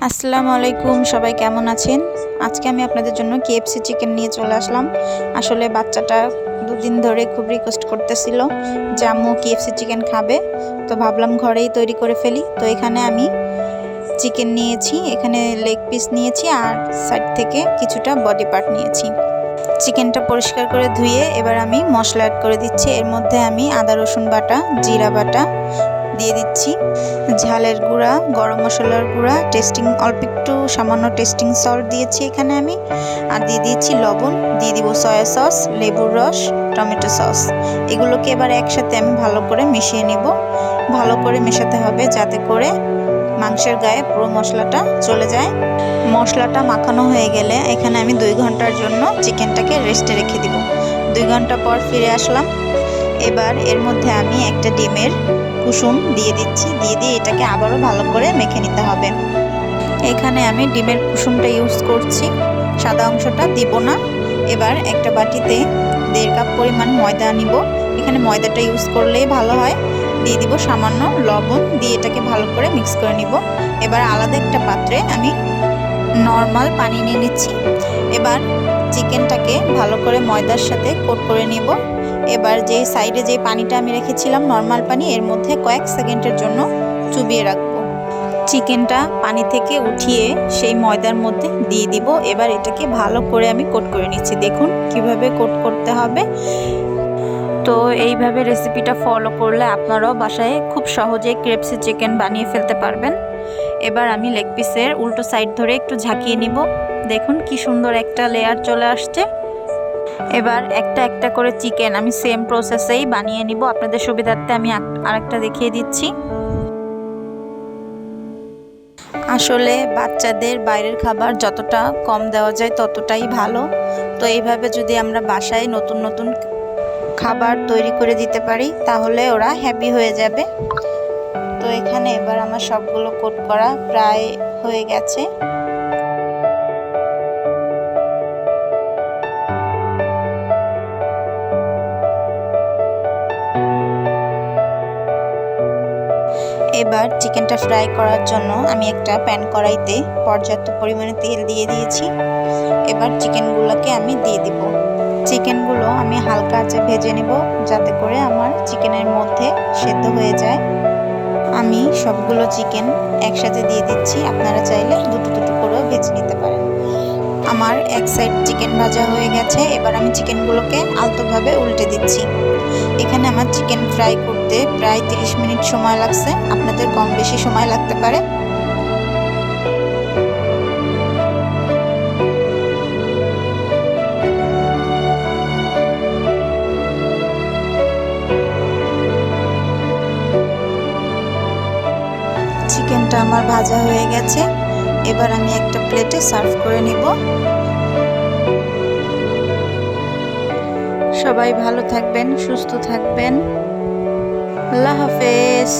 আসসালামু আলাইকুম, সবাই কেমন আছেন? আজকে আমি আপনাদের জন্য কেএফসি চিকেন নিয়ে চলে আসলাম। আসলে বাচ্চাটা দুদিন ধরে খুব রিকোয়েস্ট করতেছিল যে আম্মু কেএফসি চিকেন খাবে, তো ভাবলাম ঘরেই তৈরি করে ফেলি। তো এখানে আমি চিকেন নিয়েছি, এখানে লেগ পিস নিয়েছি আর সাইড থেকে কিছুটা বডি পার্ট নিয়েছি। চিকেনটা পরিষ্কার করে ধুয়ে এবার আমি মশলা অ্যাড করে দিচ্ছি। এর মধ্যে আমি আদা রসুন বাটা, জিরা বাটা দিয়ে দিচ্ছি, ঝালের গুঁড়া, গরম মশলার গুঁড়া, অল্প একটু সামান্য টেস্টিং সল্ট দিয়েছি এখানে আমি, আর দিয়ে দিয়েছি লবণ, দিয়ে দিব সয়া সস, লেবুর রস, টমেটো সস। এগুলোকে এবার একসাথে আমি ভালো করে মিশিয়ে নেব। ভালো করে মেশাতে হবে যাতে করে মাংসের গায়ে পুরো মশলাটা চলে যায়। মশলাটা মাখানো হয়ে গেলে এখানে আমি 2 ঘন্টার জন্য চিকেনটাকে রেস্টে রেখে দিব। 2 ঘন্টা পর ফিরে আসলাম। এবার এর মধ্যে আমি একটা ডিমের কুসুম দিয়ে দিচ্ছি, দিয়ে এটাকে আবারও ভালো করে মেখে নিতে হবে। এখানে আমি ডিমের কুসুমটা ইউজ করছি, সাদা অংশটা দিব না। এবার একটা বাটিতে 1.5 কাপ পরিমাণ ময়দা নিব। এখানে ময়দাটা ইউজ করলেই ভালো হয়। দিয়ে দিব সামান্য লবণ, দিয়ে এটাকে ভালো করে মিক্স করে নিব। এবার আলাদা একটা পাত্রে আমি নর্মাল পানি নিয়ে নিচ্ছি। এবার চিকেনটাকে ভালো করে ময়দার সাথে কোট করে নিব। এবার যে সাইডে যে পানিটা আমি রেখেছিলাম নর্মাল পানি, এর মধ্যে কয়েক সেকেন্ডের জন্য চুবিয়ে রাখবো। চিকেনটা পানি থেকে উঠিয়ে সেই ময়দার মধ্যে দিয়ে দিব। এবার এটাকে ভালো করে আমি কোট করে নিচ্ছি। দেখুন কিভাবে কোট করতে হবে। তো এইভাবে রেসিপিটা ফলো করলে আপনারাও বাসায় খুব সহজেই কেএফসি চিকেন বানিয়ে ফেলতে পারবেন। এবার আমি লেগ পিসের উল্টো সাইড ধরে একটু ঝাঁকিয়ে নিব। দেখুন কি সুন্দর একটা লেয়ার চলে আসছে। এবার একটা একটা করে চিকেন আমি সেম প্রসেসেই বানিয়ে নিব। আপনাদের সুবিধার্থে আমি আরেকটা দেখিয়ে দিচ্ছি। আসলে বাচ্চাদের বাইরের খাবার যতটা কম দেওয়া যায় ততটাই ভালো। তো এইভাবে যদি আমরা বাসায় নতুন নতুন খাবার তৈরি করে দিতে পারি তাহলে ওরা হ্যাপি হয়ে যাবে। তো এখানে এবার আমার সবগুলো কোট করা প্রায় হয়ে গেছে। এবার চিকেনটা ফ্রাই করার জন্য আমি একটা প্যান কড়াইতে পর্যাপ্ত পরিমাণে তেল দিয়ে দিয়েছি। এবার চিকেনগুলোকে আমি দিয়ে দিব। চিকেনগুলো আমি হালকা আঁচে ভেজে নেব যাতে করে আমার চিকেনের মধ্যে সেদ্ধ হয়ে যায়। আমি সবগুলো চিকেন একসাথে দিয়ে দিচ্ছি, আপনারা চাইলে দুটো দুটো করেও ভেজে নিতে পারেন। আমার এক সাইড চিকেন ভাজা হয়ে গেছে। এবার আমি চিকেনগুলোকে আলতোভাবে উল্টে দিচ্ছি। এখানে আমার চিকেন ফ্রাই করতে প্রায় 30 মিনিট সময় লাগছে, আপনাদের কম বেশি সময় লাগতে পারে। চিকেনটা আমার ভাজা হয়ে গেছে। এবার আমি একটা প্লেটে সার্ভ করে নিব। সবাই ভালো থাকবেন, সুস্থ থাকবেন। আল্লাহ হাফেজ।